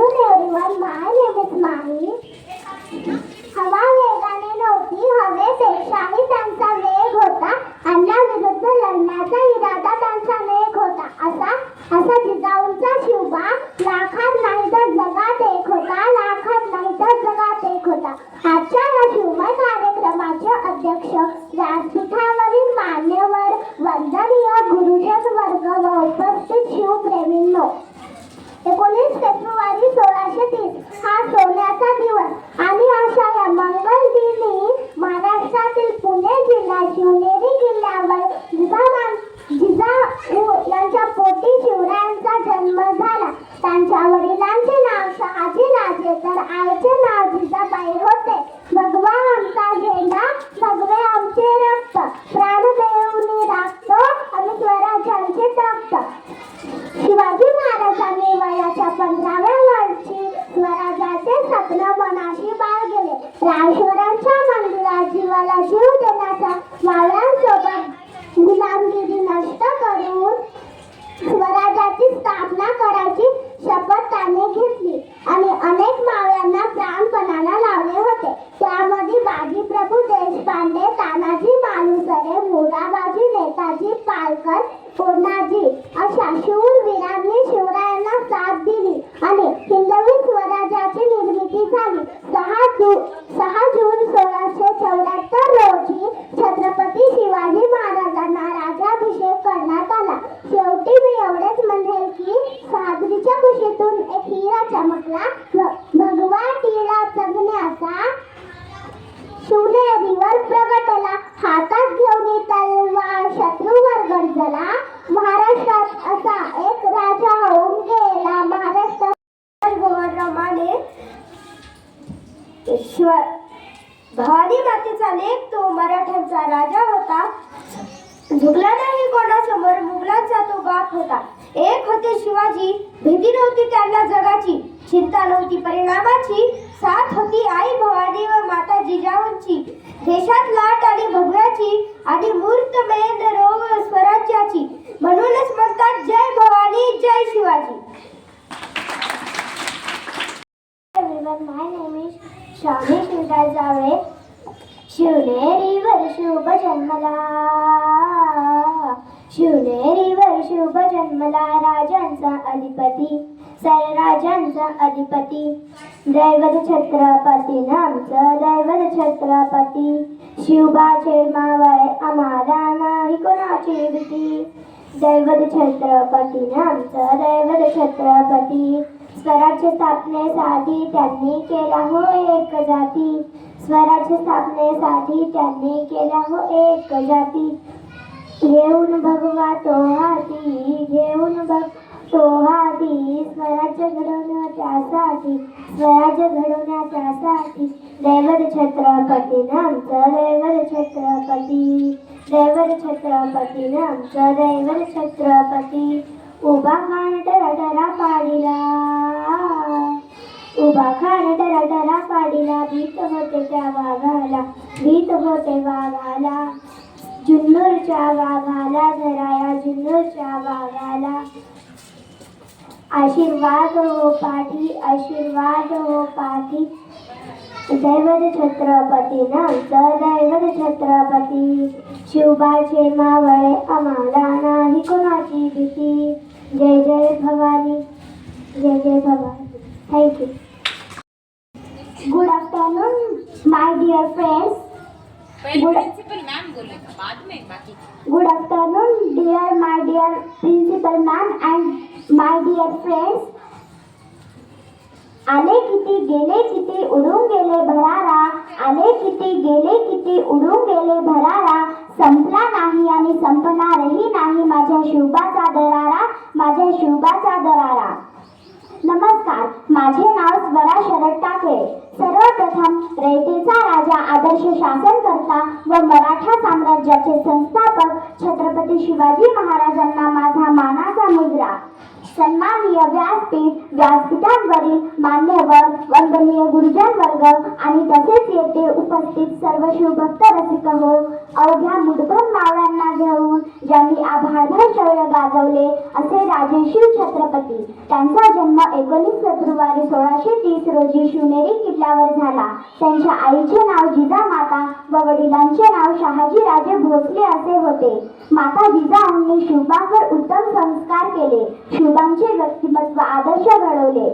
afternoon everyone. My name is Mahi. हवा वेगाने नव्हती, हवेपेक्षाही त्यांचा वेग होता. अन्याविरुद्ध लढण्याचा इरादा त्यांचा नेक होता. असा जिजाऊंचा शिवबा लाखात नाही तर जगात एक होता. लाखात नाही तर जगात एक होता. आजच्या या शिवमय कार्यक्रमाचे अध्यक्ष, व्यासपीठावरील मान्यवर, वंदनीय गुरुजन वर्ग व उपस्थित शिवप्रेमींनो, 19 फेब्रुवारी 1630 हा सोन्याचा दिवस आणि अशा या मंगल दिनी महाराष्ट्रातील पुणे जिल्हा शिवनेरी किल्ल्यावर जिजाऊ यांच्या पोटी शिवरायांचा जन्म झाला. त्यांच्या वडिलांचे नाव शहाजीराजे तर आईचे नाव जिजाबाई होते. भगवा आमचा झेंडा, भगवे आमचे रक्त, प्राण देऊनी राखतो आम्ही स्वराज्याचे तख्त. शिवाजी महाराजांनी वयाच्या 15व्या वर्षी स्वराज्याचे स्वप्न मनाशी बाळगले. राजेश्वरांच्या मंदिरात जीवाला जीव देण्याचा, मावळ्यांसोबत गुलामगिरी नष्ट करून स्वराज्याची स्थापना करायची शपथ त्याने घेतली आणि अनेक मावळ्यांना प्राणपणाला लावले होते. त्यामध्ये बाजीप्रभू देशपांडे, तानाजी मालुसरे, मोराबाजी, नेताजी पालकर, कोणाजी अशा शूरवीरांनी शिवरायांना साथ दिली आणि हिंदवी स्वराज्याची निर्मिती झाली. 6 जून 1674 रोजी छत्रपती शिवाजी महाराजांना राज्याभिषेक करण्यात आला. शेवटी मी एवढेच म्हणेल की सागरीच्या कुशीतून एक हिरा चमकला. भगवा टिळा जगण्याचा शिवनेरीवर प्रगटला. हातात घेऊन तलवार शत्रूवर गर्जला. महाराष्ट्रात असा एक राजा होऊन गेला. महाराष्ट्रात गौरवाने भवानी मातेचा लेक तो मराठ्यांचा राजा होता. झुकला नाही कोणासमोर, मुघलांचा तो बाप होता. एक होते शिवाजी, भीती नव्हती त्यांना जगाची, चिंता नव्हती परिणामाची. साथ होती आई भवानी व माता जिजाऊंची. देशात लाट आणि भगव्याची आणि मूर्तमेन रोग स्वराज्याची. म्हणूनच म्हणतात जय भवानी जय Shivaji. My name is Shami Shilda Jave. शिवनेरीवर शुभ जन्मला, शिवनेरीवर शुभ जन्मला, राजांचा अधिपती, राजांचा अधिपती. दैवत छत्रपती आमचं दैवत छत्रपती. शिवबाचे मावळे आम्हाला नाही कोणाची भीती. दैवत छत्रपती आमचं दैवत छत्रपती. स्वराज्य स्थापनेसाठी त्यांनी केला हो एक जाती. स्वराज्य स्थापनेसाठी त्यांनी केला हो एक जाती. घेऊन भगवा तो हाती, घेऊन तो हाती, स्वराज्य घडवण्यासाठी, स्वराज्य घडवण्यासाठी. दैवत छत्रपती आमचं दैवत छत्रपती. दैवत छत्रपती आमचं दैवत छत्रपती. उभा खान टराटरा पाडीला, उभा खान टराटरा पाडीला, भीत होते त्या वाघाला, भीत होते वाघाला. जुन्नरच्या वाघाला धराया, जुन्नरच्या वाघाला. आशीर्वाद हो पाठी, आशीर्वाद हो पाठी. दैवत छत्रपती आमचं दैवत छत्रपती. शिवबाचे मावळे आम्हाला नाही कोणाची भीती. जय जय भवानी, जय जय Bhavani. Thank you. Good afternoon my dear friends. Good afternoon, my dear principal ma'am and my dear friends. आले किती गेले किती उडून गेले भरारा, आले किती गेले किती उडून गेले भरारा. संपला नाही आणि संपणारही नाही माझ्या शिवबाचा दरारा, माझ्या शिवबाचा दरारा. नमस्कार, माझे नाव स्वरा शरद टाकळे. सर्वप्रथम रयतेचा राजा, आदर्श शासनकर्ता व मराठा साम्राज्याचे संस्थापक छत्रपती शिवाजी महाराजांना माझा मानाचा मुजरा. सन्माननीय व्यासपीठ, व्यासपीठावरील मान्यवर, वंदनीय गुरुजन वर्ग आणि तसेच येथे उपस्थित सर्व शिवभक्त रसिक हो, अवघ्या मुठभर मावळ्यांना घेऊन ज्यांनी आभाळभर शौर्य गाजवले असे राजे शिव छत्रपती. त्यांचा जन्म 19 फेब्रुवारी 1630 रोजी शिवनेरी किल्ल्यावर झाला. त्यांच्या आईचे नाव जिजामाता व वडिलांचे नाव शहाजी राजे भोसले असे होते. माता जिजाऊंनी शिवबांवर उत्तम संस्कार केले. शिवबांचे व्यक्तिमत्व आदर्श घडवले.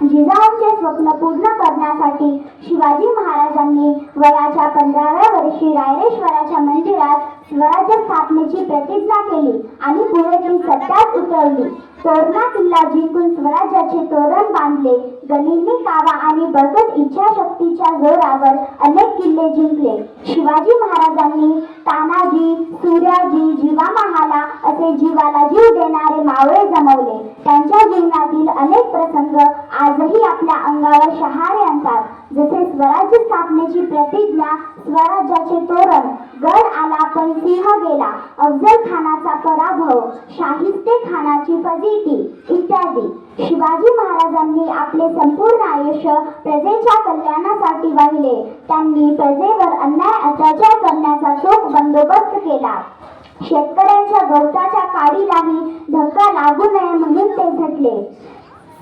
जिजाऊंचे स्वप्न पूर्ण करण्यासाठी शिवाजी महाराजांनी वयाच्या 15व्या वर्षी रायरेश्वराच्या मंदिरात स्वराज्य स्थापनेची प्रतिज्ञा केली आणि पुढे ती सत्यात उतरवली. तोरणा किल्ला जिंकून स्वराज्याचे तोरण बांधले. गनिमी कावा आणि बळकट इच्छाशक्तीच्या जोरावर अनेक किल्ले जिंकले. शिवाजी महाराजांनी तानाजी, सूर्याजी, जीवा महाला असे जीवाला जीव देणारे मावळे जमवले. त्यांच्या जीवनातील अनेक प्रसंग आजही आपल्या अंगावर शहारे आणतात. जसे स्वराज्य स्थापनेची प्रतिज्ञा, स्वराज्याचे तोरण, गड आला पण सिंह गेला, अफजल खानाचा पराभव, शाहिस्ते खानाची फजिती इत्यादी. शिवाजी महाराजांनी आपले संपूर्ण आयुष्य प्रजेच्या कल्याणासाठी वाहिले. त्यांनी प्रजेवर अन्याय अत्याचार करण्याचा चोख बंदोबस्त केला. शेतकऱ्यांच्या गवताच्या काडीलाही धक्का लागू नये म्हणून ते झटले.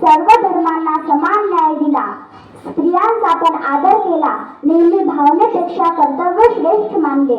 सर्व धर्मांना समान न्याय दिला. स्त्रियांचा पण आदर केला. नेहमी भावनेपेक्षा कर्तव्य श्रेष्ठ मानले.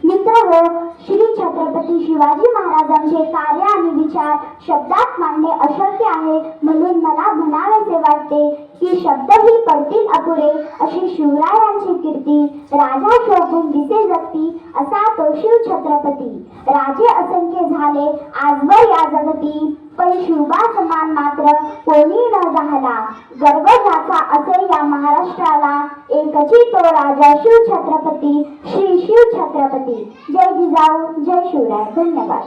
मित्रहो, श्री छत्रपती शिवाजी महाराजांचे कार्य आणि विचार शब्दात मांडणे अशक्य आहे. म्हणून मला म्हणावेसे वाटते की शब्दही पडतील अपुरे अशी शिवरायांची कीर्ती. राजा शोभून दिसे जगती असा तो शिव छत्रपती. राजे असंख्य झाले आजवर या जगती, पण शिवबा समान मात्र कोणी न झाला. गर्व ज्याचा असे या महाराष्ट्राला, एकची तो राजा शिव छत्रपती, श्री शिव छत्रपती. जय जिजाऊ, जय शिवराय. धन्यवाद.